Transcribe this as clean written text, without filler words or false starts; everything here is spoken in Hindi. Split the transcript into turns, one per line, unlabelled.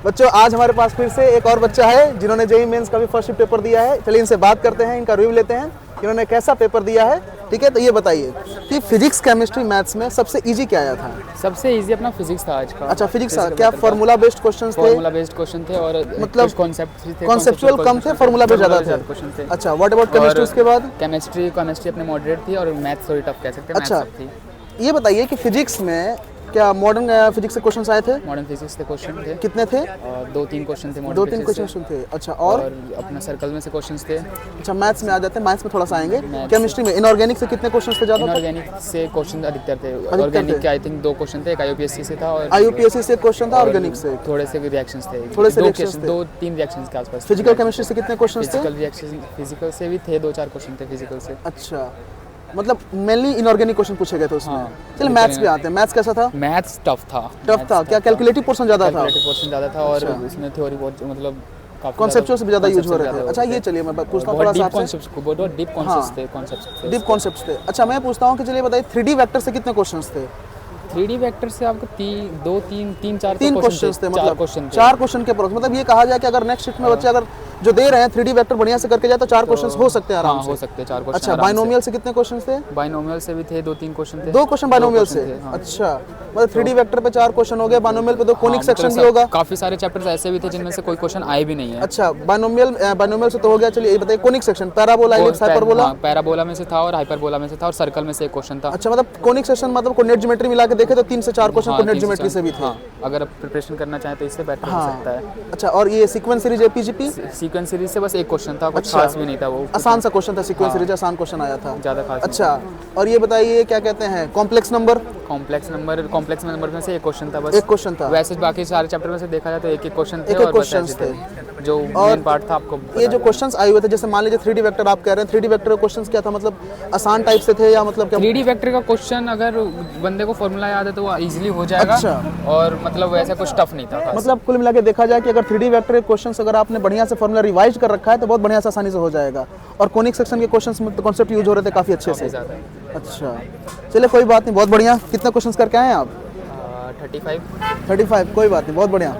बच्चों आज हमारे पास फिर से एक और बच्चा है जिन्होंने जेईई मेंस का भी फर्स्ट शिफ्ट पेपर दिया है। चलिए इनसे बात करते हैं, इनका रिव्यू लेते हैं कि इन्होंने कैसा पेपर दिया है। ठीक है, तो ये बताइए कि फिजिक्स, केमिस्ट्री, मैथ्स में सबसे इजी क्या आया था?
सबसे इजी अपना फिजिक्स था आज का।
अच्छा, फिजिक्स था। क्या फार्मूला बेस्ड क्वेश्चंस थे?
फार्मूला बेस्ड क्वेश्चन थे और
मतलब
कॉन्सेप्ट थे,
कॉन्सेप्चुअल कम थे, फार्मूला बेस्ड ज़्यादा थे
क्वेश्चन थे।
अच्छा, व्हाट अबाउट केमिस्ट्री उसके बाद?
केमिस्ट्री अपने मॉडरेट थी और मैथ्स थोड़ी टफ कह सकते हैं।
अच्छा,
मैथ्स थी।
ये बताइए कि फिजिक्स में क्या मॉडर्न फिजिक्स से क्वेश्चंस आए थे?
मॉडर्न फिजिक्स के क्वेश्चन थे।
कितने थे?
2-3 क्वेश्चन थे मॉडर्न
दो तीन
फिजिक्स
क्वेश्चन थे। अच्छा,
और
और
अपना सर्कल में से क्वेश्चंस थे।
अच्छा, मैथ्स में आ जाते हैं, मैथ्स में थोड़ा सा आएंगे। केमिस्ट्री में इनऑर्गेनिक से कितने क्वेश्चंस थे ज़्यादा?
इनऑर्गेनिक से क्वेश्चन अधिकतर थे। ऑर्गेनिक के आई थिंक 2 क्वेश्चन थे, एक आईयूपीएससी से था और
आईयूपीएससी से क्वेश्चन था, ऑर्गेनिक से
थोड़े से रिएक्शंस थे।
थोड़े से reactions थे।
2-3 रिएक्शंस के आसपास।
फिजिकल केमिस्ट्री से कितने क्वेश्चंस थे?
फिजिकल से भी थे 2-4 क्वेश्चन थे फिजिकल से।
अच्छा, मतलब मेनली इनऑर्गेनिक क्वेश्चन पूछे गए थे उसमें।
हाँ,
चलिए मैथ्स पे आते हैं। मैथ्स कैसा था?
मैथ्स टफ था।
टफ था। क्या कैलकुलेटिव पोर्शन ज़्यादा था?
कैलकुलेटिव पोर्शन ज़्यादा था और
अच्छा।
इसमें थ्योरी बहुत मतलब
कॉन्सेप्चुअल से भी ज़्यादा यूज हो रहे थे। अच्छा, ये चलिए मैं पूछता हूँ थोड़ा सा आपसे।
बहुत डीप कॉन्सेप्ट्स थे, कॉन्सेप्ट्स थे।
डीप कॉन्सेप्ट्स थे। अच्छा, मैं पूछता हूँ कि चलिए बताइए 3D वेक्टर से कितने क्वेश्चंस थे?
3D वेक्टर से आपको 3-4
तीन क्वेश्चंस थे,
4
मतलब
क्वेश्चन थे।
4 क्वेश्चन के अप्रोक्स। मतलब ये कहा जाए कि अगर नेक्स्ट शिफ्ट में बच्चे अगर जो दे रहे हैं 3D वेक्टर बढ़िया से करके जाए तो 4 क्वेश्चंस हो सकते हैं आराम
हाँ,
से।
हो सकते हैं 4 क्वेश्चन।
अच्छा, बाइनोमियल से कितने क्वेश्चंस थे?
बाइनोमियल से भी थे 2-3 क्वेश्चन थे।
2 क्वेश्चन बाइनोमियल से।
हाँ।
अच्छा, मतलब 3D वेक्टर पे 4 क्वेश्चन हो गए, बाइनोमियल पे 2, कोनिक
हाँ,
सेक्शन
मतलब
भी होगा।
काफी सारे चैप्टर्स ऐसे भी थे जिनमें से कोई क्वेश्चन आए भी नहीं है।
अच्छा, बाइनोमियल से तो हो गया। चलिए ये बताइए conic section, parabola, ellipse, hyperbola.
हाँ, पैराबोला में से था और हाइपरबोला में से था और सर्कल में से एक क्वेश्चन था।
अच्छा, मतलब कोनिक सेक्शन मतलब कोऑर्डिनेट ज्योमेट्री मिला के देखे तो 3 से 4 क्वेश्चन कोऑर्डिनेट ज्योमेट्री से भी थे।
हाँ, अगर आप प्रिपरेशन करना चाहें तो इससे बेटर हो सकता है।
अच्छा, और ये sequence series AP GP?
Sequence series से बस एक क्वेश्चन था, कुछ
अच्छा।
खास भी नहीं था वो।
आसान सा क्वेश्चन था, सीक्वेंस सीरीज आसान क्वेश्चन आया था।
ज़्यादा खास
अच्छा, और ये बताइए क्या कहते हैं कॉम्प्लेक्स नंबर?
कॉम्प्लेक्स नंबर में से एक क्वेश्चन था बस।
एक क्वेश्चन था।
वैसे बाकी सारे चैप्टर में से देखा जाए तो एक क्वेश्चन थे
एक-एक
और बस
क्वेश्चन्स
ऐसे
थे।
जो मेन पार्ट था आपको
ये जो क्वेश्चंस आए हुए थे, जैसे मान लीजिए 3D वेक्टर आप कह रहे हैं, 3D वेक्टर के क्वेश्चंस क्या था? मतलब आसान टाइप से थे या मतलब क्या?
3D वेक्टर का क्वेश्चन अगर बंदे को फॉर्मूला याद है तो वो इजीली हो जाएगा।
अच्छा।
और मतलब वैसा कुछ टफ नहीं था खास।
मतलब कुल मिला के देखा जाए कि अगर 3D वेक्टर के क्वेश्चंस अगर आपने बढ़िया से फॉर्मूला रिवाइज कर रखा है तो बहुत बढ़िया से आसानी से हो जाएगा। और कोनिक सेक्शन के क्वेश्चंस में तो कॉन्सेप्ट यूज हो रहे थे काफ़ी अच्छे से।
ज़्यादा
अच्छा, चलिए कोई बात नहीं, बहुत बढ़िया। कितने क्वेश्चंस करके आए हैं आप?
35।
35, कोई बात नहीं, बहुत बढ़िया।